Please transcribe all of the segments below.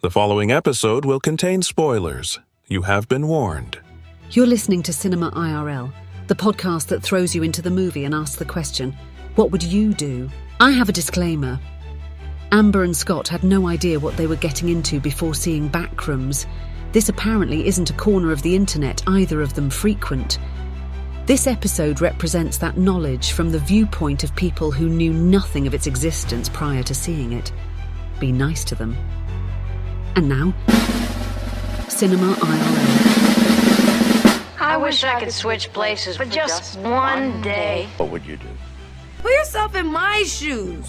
The following episode will contain spoilers. You have been warned. You're listening to Cinema IRL, the podcast that throws you into the movie and asks the question, what would you do? I have a disclaimer. Amber and Scott had no idea what they were getting into before seeing Backrooms. This apparently isn't a corner of the internet either of them frequent. This episode represents that knowledge from the viewpoint of people who knew nothing of its existence prior to seeing it. Be nice to them. And now, Cinema IRL. I wish I could switch places for just one day. What would you do? Put yourself in my shoes.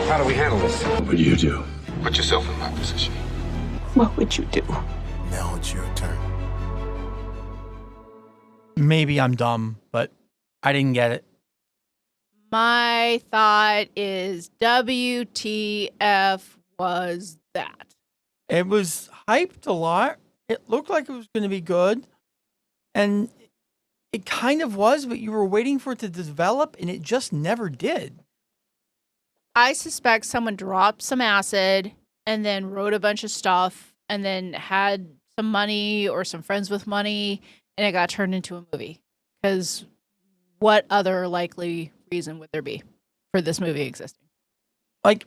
How do we handle this? What would you do? Put yourself in my position. What would you do? Now it's your turn. Maybe I'm dumb, but I didn't get it. My thought is WTF was that? It was hyped a lot. It looked like it was going to be good. And it kind of was, but you were waiting for it to develop, and it just never did. I suspect someone dropped some acid and then wrote a bunch of stuff and then had some money or some friends with money, and it got turned into a movie. Because what other likely reason would there be for this movie existing? Like,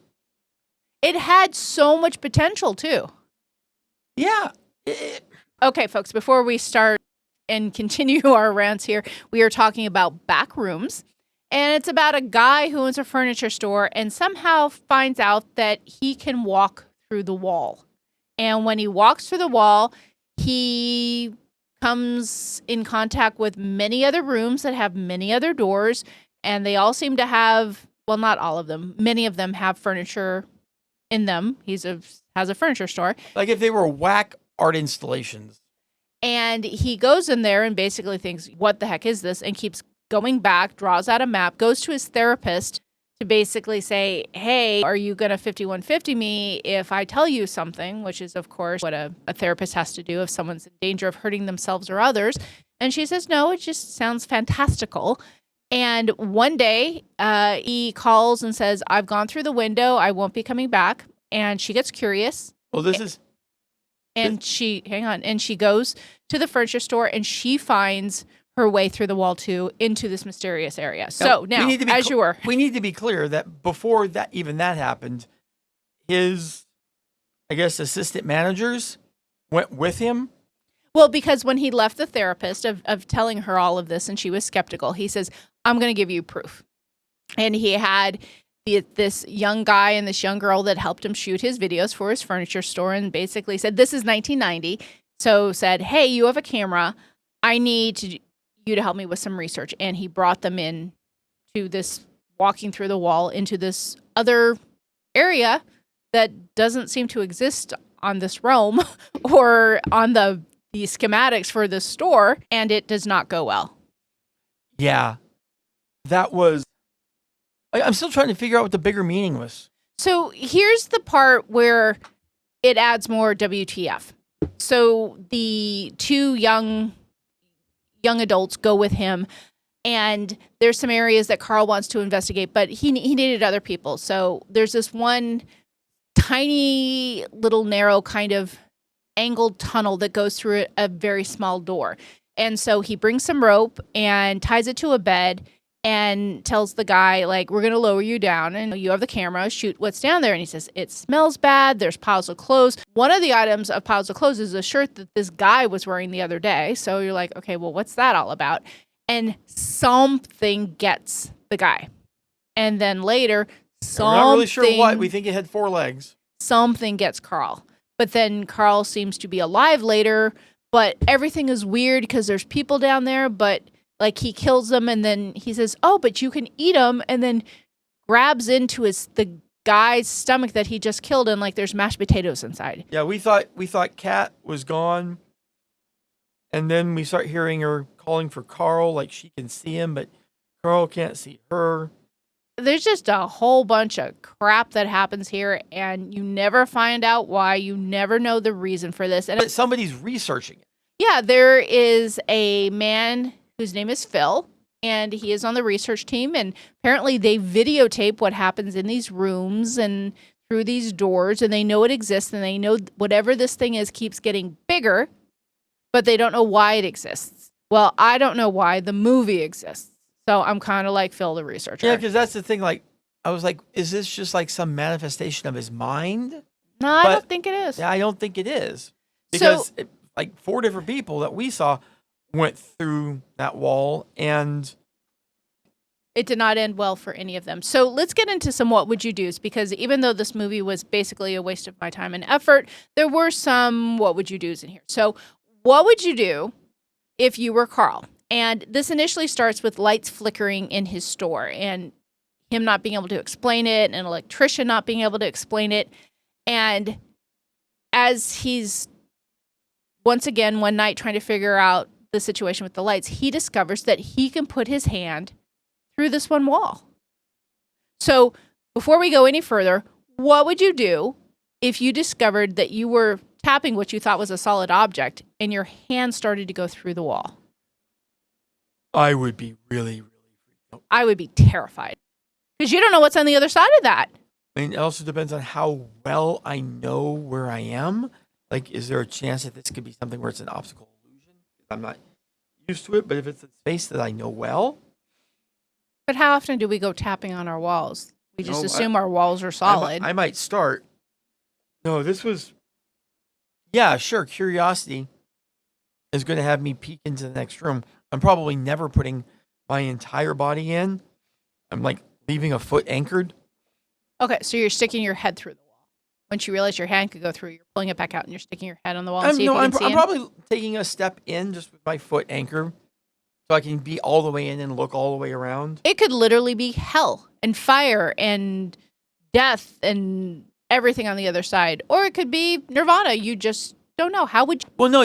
it had so much potential, too. Yeah. Okay, folks, before we start and continue our rants here, we are talking about Backrooms. And it's about a guy who owns a furniture store and somehow finds out that he can walk through the wall. And when he walks through the wall, he comes in contact with many other rooms that have many other doors. And they all seem to have, well, not all of them. Many of them have furniture in them. Has a furniture store. Like if they were whack art installations. And he goes in there and basically thinks, what the heck is this? And keeps going back, draws out a map, goes to his therapist to basically say, hey, are you going to 5150 me if I tell you something? Which is, of course, what a therapist has to do if someone's in danger of hurting themselves or others. And she says, no, it just sounds fantastical. And one day he calls and says, I've gone through the window. I won't be coming back. And she gets curious. Well, And she goes to the furniture store and she finds her way through the wall too into this mysterious area. So now, we need to be clear that before that happened, his, I guess, assistant managers went with him. Well, because when he left the therapist of telling her all of this and she was skeptical, he says, I'm going to give you proof. And he had this young guy and this young girl that helped him shoot his videos for his furniture store and basically said, this is 1990. So said, hey, you have a camera. I need you to help me with some research. And he brought them in to this walking through the wall into this other area that doesn't seem to exist on this realm or on the schematics for this store. And it does not go well. Yeah, that was... I'm still trying to figure out what the bigger meaning was. So here's the part where it adds more WTF. So the two young adults go with him, and there's some areas that Carl wants to investigate, but he needed other people. So there's this one tiny little narrow kind of angled tunnel that goes through a very small door. And so he brings some rope and ties it to a bed and tells the guy, like, we're going to lower you down and you have the camera, shoot what's down there. And he says, it smells bad. There's piles of clothes. One of the items of piles of clothes is a shirt that this guy was wearing the other day. So you're like, okay, well, what's that all about? And something gets the guy. And then later, we're not really sure what. We think it had 4 legs. Something gets Carl. But then Carl seems to be alive later, but everything is weird because there's people down there, but like he kills them and then he says, oh, but you can eat them, and then grabs into the guy's stomach that he just killed, and like there's mashed potatoes inside. Yeah, we thought Kat was gone, and then we start hearing her calling for Carl, like she can see him, but Carl can't see her. There's just a whole bunch of crap that happens here, and you never find out why. You never know the reason for this. And but somebody's researching it. Yeah, there is a man whose name is Phil, and he is on the research team, and apparently they videotape what happens in these rooms and through these doors, and they know it exists, and they know whatever this thing is keeps getting bigger, but they don't know why it exists. Well, I don't know why the movie exists. So I'm kind of like Phil the researcher. Yeah, because that's the thing. Like, I was like, is this just like some manifestation of his mind? No, I don't think it is. Yeah, I don't think it is. Because like 4 different people that we saw went through that wall, and it did not end well for any of them. So let's get into some what would you do's, because even though this movie was basically a waste of my time and effort, there were some what would you do's in here. So what would you do if you were Carl? And this initially starts with lights flickering in his store and him not being able to explain it, and an electrician not being able to explain it. And as he's once again one night trying to figure out the situation with the lights, he discovers that he can put his hand through this one wall. So before we go any further, what would you do if you discovered that you were tapping what you thought was a solid object and your hand started to go through the wall? I would be really, really freaked out. I would be terrified because you don't know what's on the other side of that. I mean, it also depends on how well I know where I am. Like, is there a chance that this could be something where it's an optical illusion? I'm not used to it, but if it's a space that I know well. But how often do we go tapping on our walls? We just No, assume our walls are solid. I might start. No, this was. Yeah, sure. Curiosity is going to have me peek into the next room. I'm probably never putting my entire body in. I'm like leaving a foot anchored. Okay, so you're sticking your head through the wall. Once you realize your hand could go through, you're pulling it back out and you're sticking your head on the wall. And see if you can see I'm in. probably taking a step in just with my foot anchored, so I can be all the way in and look all the way around. It could literally be hell and fire and death and everything on the other side. Or it could be Nirvana. You just don't know. How would you? Well, no,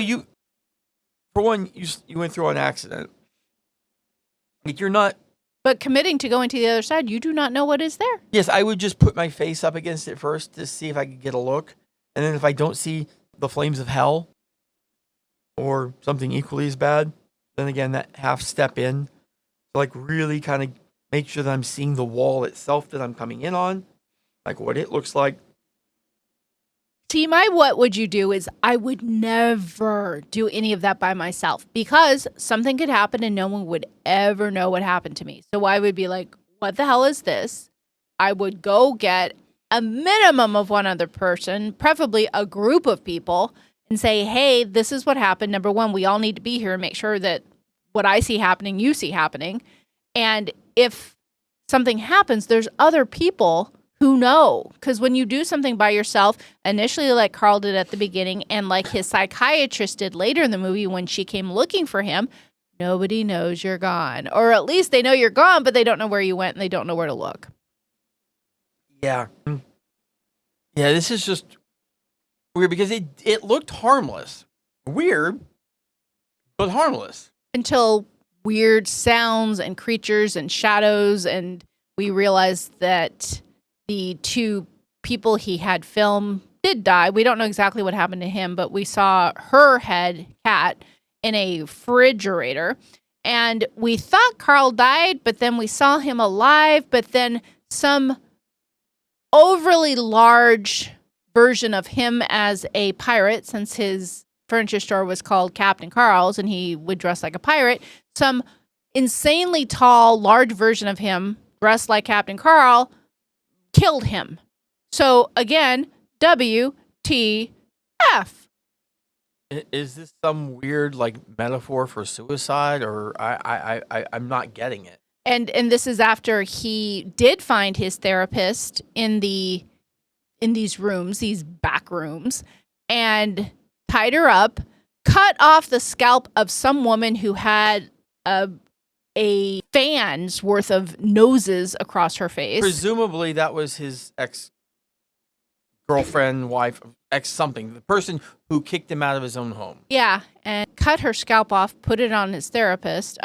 for one, you went through an accident. Like, you're not. But committing to going to the other side, you do not know what is there. Yes, I would just put my face up against it first to see if I could get a look. And then if I don't see the flames of hell or something equally as bad, then again, that half step in. So like really kind of make sure that I'm seeing the wall itself that I'm coming in on, like what it looks like. See, my what would you do is I would never do any of that by myself because something could happen and no one would ever know what happened to me. So I would be like, what the hell is this? I would go get a minimum of one other person, preferably a group of people, and say, hey, this is what happened. Number one, we all need to be here and make sure that what I see happening, you see happening. And if something happens, there's other people who know. Because when you do something by yourself, initially like Carl did at the beginning and like his psychiatrist did later in the movie when she came looking for him, nobody knows you're gone. Or at least they know you're gone, but they don't know where you went and they don't know where to look. Yeah. Yeah, this is just weird because it looked harmless. Weird, but harmless. Until weird sounds and creatures and shadows, and we realized that the 2 people he had filmed did die. We don't know exactly what happened to him, but we saw her head, Cat, in a refrigerator. And we thought Carl died, but then we saw him alive, but then some overly large version of him as a pirate, since his furniture store was called Captain Carl's and he would dress like a pirate, some insanely tall, large version of him dressed like Captain Carl killed him. So again, WTF. Is this some weird like metaphor for suicide, or I'm not getting it? And this is after he did find his therapist in these rooms, these back rooms, and tied her up, cut off the scalp of some woman who had a fan's worth of noses across her face. Presumably that was his ex-girlfriend, wife, ex-something, the person who kicked him out of his own home. Yeah, and cut her scalp off, put it on his therapist.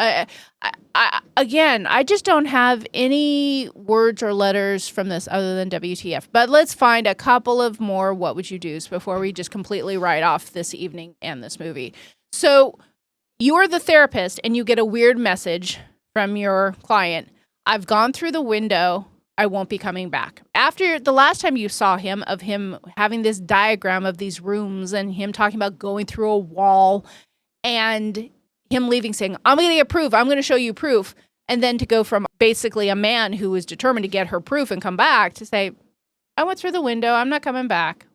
Again, I just don't have any words or letters from this other than WTF. But let's find a couple of more what would you do's before we just completely write off this evening and this movie. So you are the therapist and you get a weird message from your client. I've gone through the window I won't be coming back. After the last time you saw him, of him having this diagram of these rooms and him talking about going through a wall and him leaving saying, I'm going to get proof. I'm going to show you proof. And then to go from basically a man who was determined to get her proof and come back to say, I went through the window. I'm not coming back.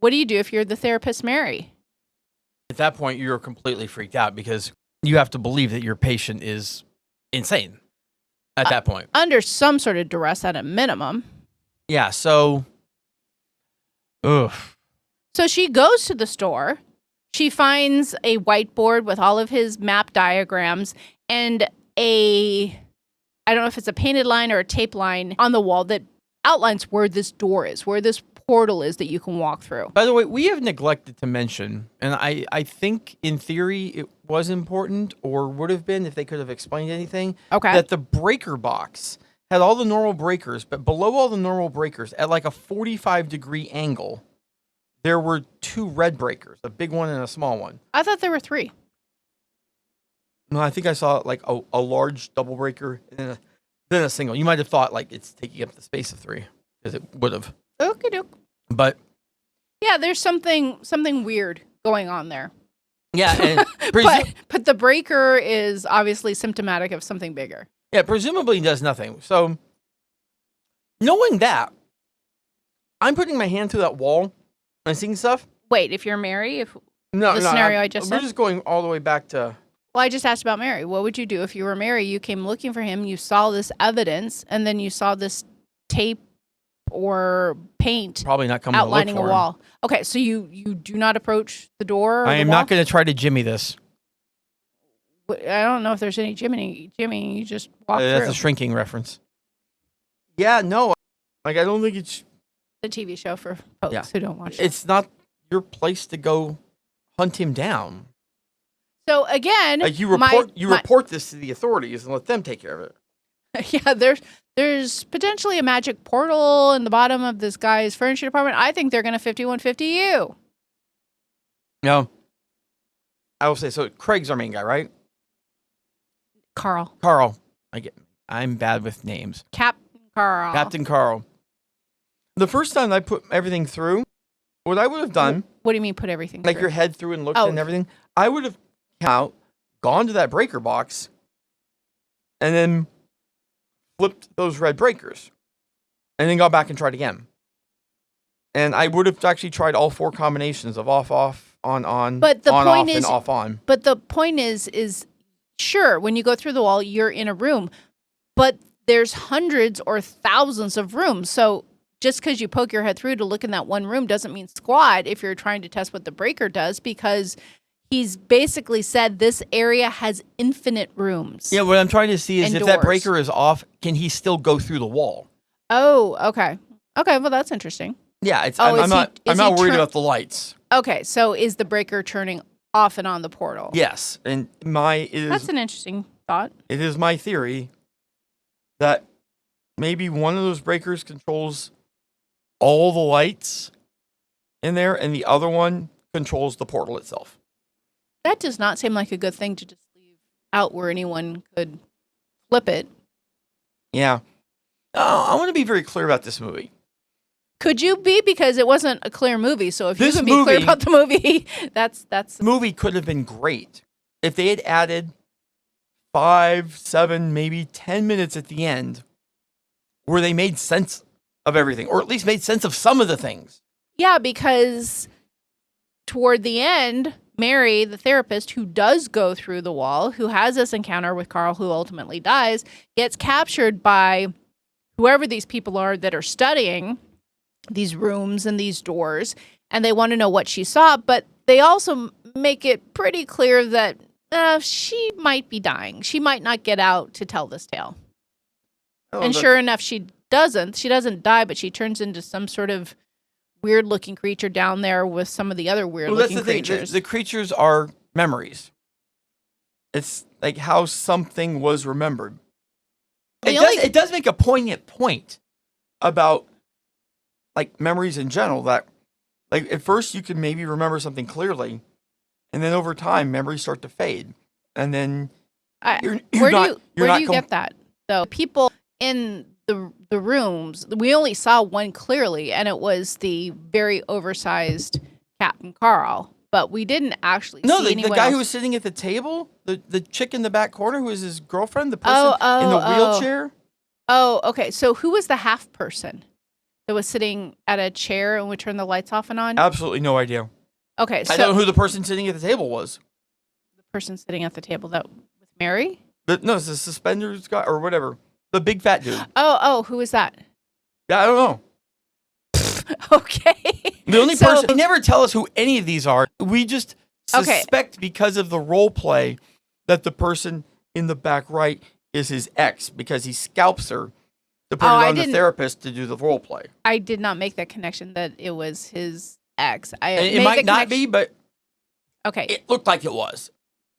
What do you do if you're the therapist, Mary? At that point, you're completely freaked out because you have to believe that your patient is insane at that point. Under some sort of duress at a minimum. Yeah, so... Ugh. So she goes to the store. She finds a whiteboard with all of his map diagrams and I don't know if it's a painted line or a tape line on the wall that outlines where this door is, where this portal is that you can walk through. By the way, we have neglected to mention, and I think in theory it was important or would have been if they could have explained anything, that the breaker box had all the normal breakers, but below all the normal breakers at like a 45-degree angle, there were 2 red breakers, a big one and a small one. I thought there were 3. No, I think I saw like a large double breaker and then a single. You might have thought like it's taking up the space of 3 because it would have. Okie doke. But yeah, there's something weird going on there. Yeah, and but the breaker is obviously symptomatic of something bigger. Yeah, presumably does nothing. So knowing that, I'm putting my hand through that wall and seeing stuff. Wait, if you're Mary, No, scenario I just said? We're just going all the way back to... Well, I just asked about Mary. What would you do if you were Mary? You came looking for him, you saw this evidence, and then you saw this tape or paint Probably not coming outlining to look for a wall. Okay, so you do not approach the door? I am not going to try to jimmy this. I don't know if there's any Jimmy, you just walk through. That's a shrinking reference. Yeah, no. Like, I don't think it's... The TV show for folks who don't watch it. It's not your place to go hunt him down. So again, like you report this to the authorities and let them take care of it. Yeah, there's potentially a magic portal in the bottom of this guy's furniture department. I think they're going to 5150 you. No. I will say, so Craig's our main guy, right? Carl. I'm bad with names. Captain Carl. The first time I put everything through, what I would have done... What do you mean put everything like through? your head through and looked and everything. I would have gone to that breaker box and then flipped those red breakers and then got back and tried again. And I would have actually tried all 4 combinations of off, on, but the on, point off, is, and off, on. But the point is sure, when you go through the wall, you're in a room, but there's hundreds or thousands of rooms. So just because you poke your head through to look in that one room doesn't mean squat if you're trying to test what the breaker does, because he's basically said this area has infinite rooms. Yeah, what I'm trying to see is if that doors. breaker is off, can he still go through the wall? Oh, okay. Okay, well, that's interesting. Yeah, I'm not worried about the lights. Okay, so is the breaker turning off and on the portal? Yes, and that's an interesting thought. It is my theory that maybe one of those breakers controls all the lights in there, and the other one controls the portal itself. That does not seem like a good thing to just leave out where anyone could flip it. Yeah. I want to be very clear about this movie. Could you be? Because it wasn't a clear movie, so if this you can be clear about the movie, that's... The movie could have been great if they had added 5, 7, maybe 10 minutes at the end where they made sense of everything, or at least made sense of some of the things. Yeah, because toward the end, Mary, the therapist, who does go through the wall, who has this encounter with Carl, who ultimately dies, gets captured by whoever these people are that are studying these rooms and these doors, and they want to know what she saw, but they also make it pretty clear that she might be dying. She might not get out to tell this tale. And sure enough, she doesn't die, but she turns into some sort of weird-looking creature down there with some of the other weird-looking creatures. The creatures are memories. It's like how something was remembered. It does make a poignant point about like memories in general, that like at first you can maybe remember something clearly, and then over time memories start to fade, and then where do you get that though? People in the rooms, we only saw one clearly, and it was the very oversized Captain Carl. But we didn't actually see the anyone guy else. who was sitting at the table, the chick in the back corner who was his girlfriend, the person in the wheelchair. Oh, okay. So who was the half person that was sitting at a chair and would turn the lights off and on? Absolutely no idea. Okay, so I don't know who the person sitting at the table was. the person sitting at the table that with Mary? No, it's the suspenders guy or whatever. The big fat dude. Oh, who is that? Yeah, I don't know. Okay. The only person, they never tell us who any of these are. We just suspect because of the role play that the person in the back right is his ex because he scalps her to put it on the therapist to do the role play. I did not make that connection that it was his ex. It might not be, but okay, it looked like it was.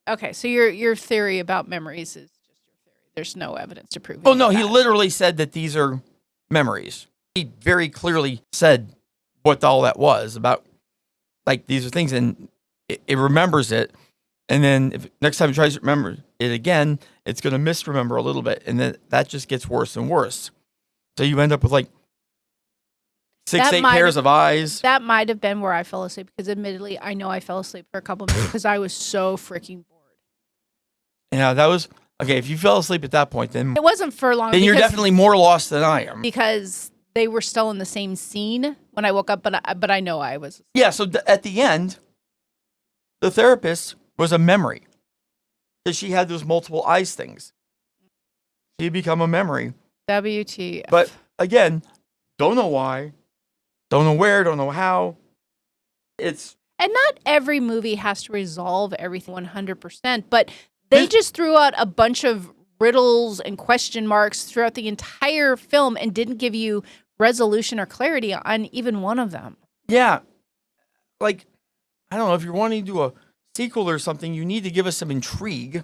Okay, so your theory about memories is just your theory. There's no evidence to prove. Oh no, he literally said that these are memories. He very clearly said what all that was about. Like these are things, and it remembers it, and then if next time it tries to remember it again, it's going to misremember a little bit, and then that just gets worse and worse. So you end up with like 8 pairs of eyes. That might have been where I fell asleep because, admittedly, I know I fell asleep for a couple of minutes because I was so freaking bored. Yeah, that was okay. If you fell asleep at that point, then it wasn't for long. Then you're definitely more lost than I am because they were still in the same scene when I woke up. But I know I was. Yeah. So at the end, the therapist was a memory because she had those multiple eyes things. She become a memory. WTF. But again, don't know why, don't know where, don't know how. And not every movie has to resolve everything 100%, but they just threw out a bunch of riddles and question marks throughout the entire film and didn't give you resolution or clarity on even one of them. Yeah. Like, I don't know, if you're wanting to do a sequel or something, you need to give us some intrigue.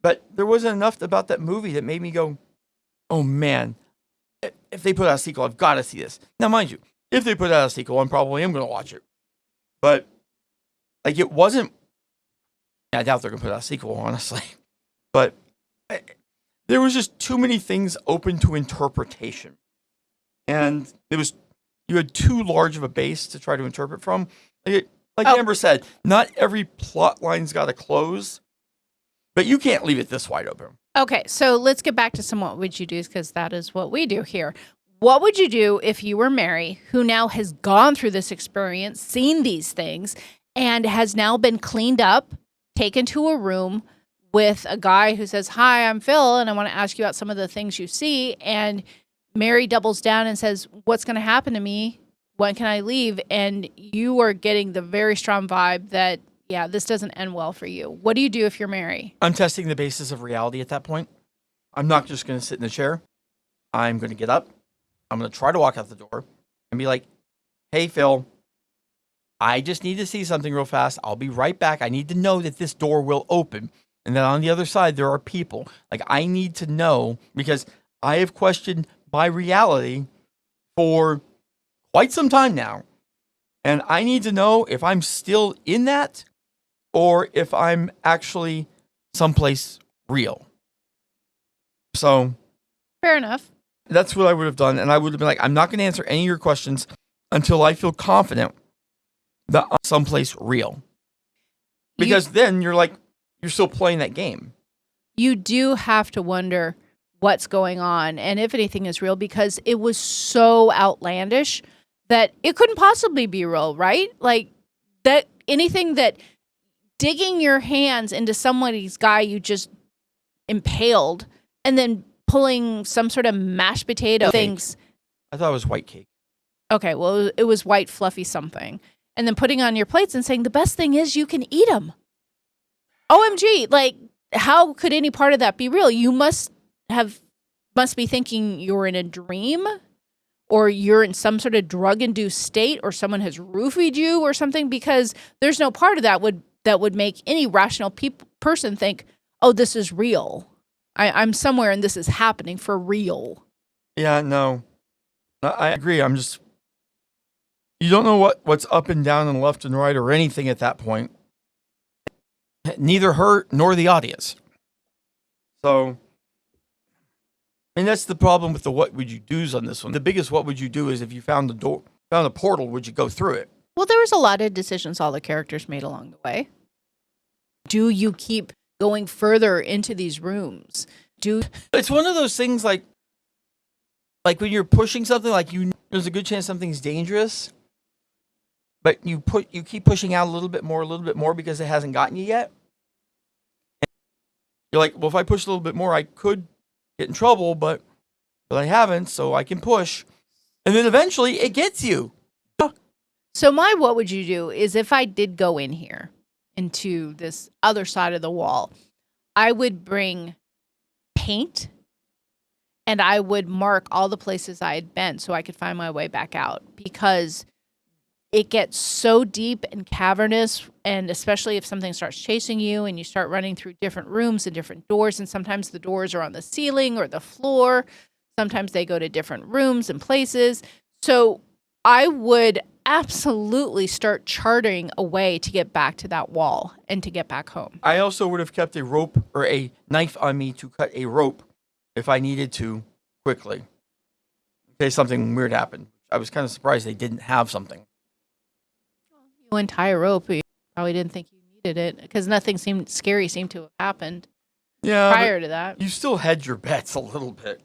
But there wasn't enough about that movie that made me go, oh man, if they put out a sequel, I've got to see this. Now, mind you, if they put out a sequel, I probably am going to watch it. But, like, it wasn't, I doubt they're going to put out a sequel, honestly. But there was just too many things open to interpretation. And you had too large of a base to try to interpret from. Like Amber said, not every plot line's got to close, but you can't leave it this wide open. Okay, so let's get back to some what would you do, because that is what we do here. What would you do if you were Mary, who now has gone through this experience, seen these things, and has now been cleaned up, taken to a room with a guy who says, hi, I'm Phil, and I want to ask you about some of the things you see, and Mary doubles down and says, what's going to happen to me? When can I leave? And you are getting the very strong vibe that, yeah, this doesn't end well for you. What do you do if you're Mary? I'm testing the basis of reality at that point. I'm not just going to sit in the chair. I'm going to get up. I'm going to try to walk out the door and be like, hey, Phil, I just need to see something real fast. I'll be right back. I need to know that this door will open and that on the other side there are people. Like, I need to know because I have questioned my reality for quite some time now. And I need to know if I'm still in that or if I'm actually someplace real. So, fair enough. That's what I would have done. And I would have been like, I'm not going to answer any of your questions until I feel confident that I'm someplace real. Because then you're still playing that game. You do have to wonder what's going on and if anything is real, because it was so outlandish that it couldn't possibly be real, right? Like that anything that digging your hands into somebody's guy you just impaled and then pulling some sort of mashed potato things. I thought it was white cake. Okay, well, it was white fluffy something. And then putting on your plates and saying the best thing is you can eat them. OMG, like how could any part of that be real? You must be thinking you're in a dream or you're in some sort of drug-induced state or someone has roofied you or something, because there's no part of that would make any rational person think, oh, this is real. I'm somewhere and this is happening for real. Yeah, no. I agree. You don't know what's up and down and left and right or anything at that point. Neither her nor the audience. So, And that's the problem with the what would you do's on this one. The biggest what would you do is if you found a portal, would you go through it? Well, there was a lot of decisions all the characters made along the way. Do you keep going further into these rooms? It's one of those things like when you're pushing something, there's a good chance something's dangerous, but you keep pushing out a little bit more because it hasn't gotten you yet. And you're like, well, if I push a little bit more, I could get in trouble, but I haven't, so I can push. And then eventually it gets you. So my what would you do is if I did go in here into this other side of the wall, I would bring paint and I would mark all the places I had been so I could find my way back out, because it gets so deep and cavernous, and especially if something starts chasing you and you start running through different rooms and different doors, and sometimes the doors are on the ceiling or the floor. Sometimes they go to different rooms and places. So I would absolutely start charting a way to get back to that wall and to get back home. I also would have kept a rope or a knife on me to cut a rope if I needed to quickly, in case something weird happened. I was kind of surprised they didn't have something. You untie a rope, you probably didn't think you needed it because nothing scary seemed to have happened prior to that. You still hedge your bets a little bit.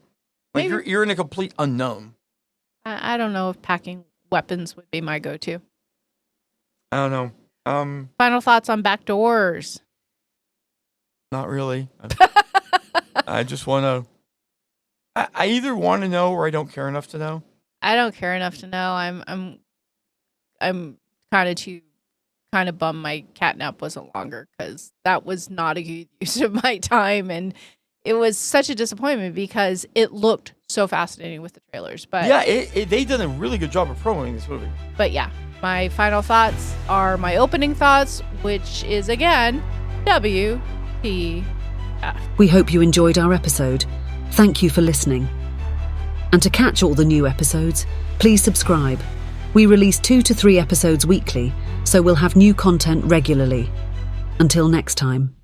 Like you're in a complete unknown. I don't know if packing weapons would be my go-to. I don't know. Final thoughts on back doors? Not really. I just want to. I either want to know or I don't care enough to know. I don't care enough to know. I'm kind of bummed my catnap wasn't longer, because that was not a good use of my time, and it was such a disappointment because it looked so fascinating with the trailers. But yeah, they did a really good job of promoting this movie. But yeah, my final thoughts are my opening thoughts, which is again WTF. We hope you enjoyed our episode. Thank you for listening. And to catch all the new episodes, please subscribe. We release 2 to 3 episodes weekly, so we'll have new content regularly. Until next time.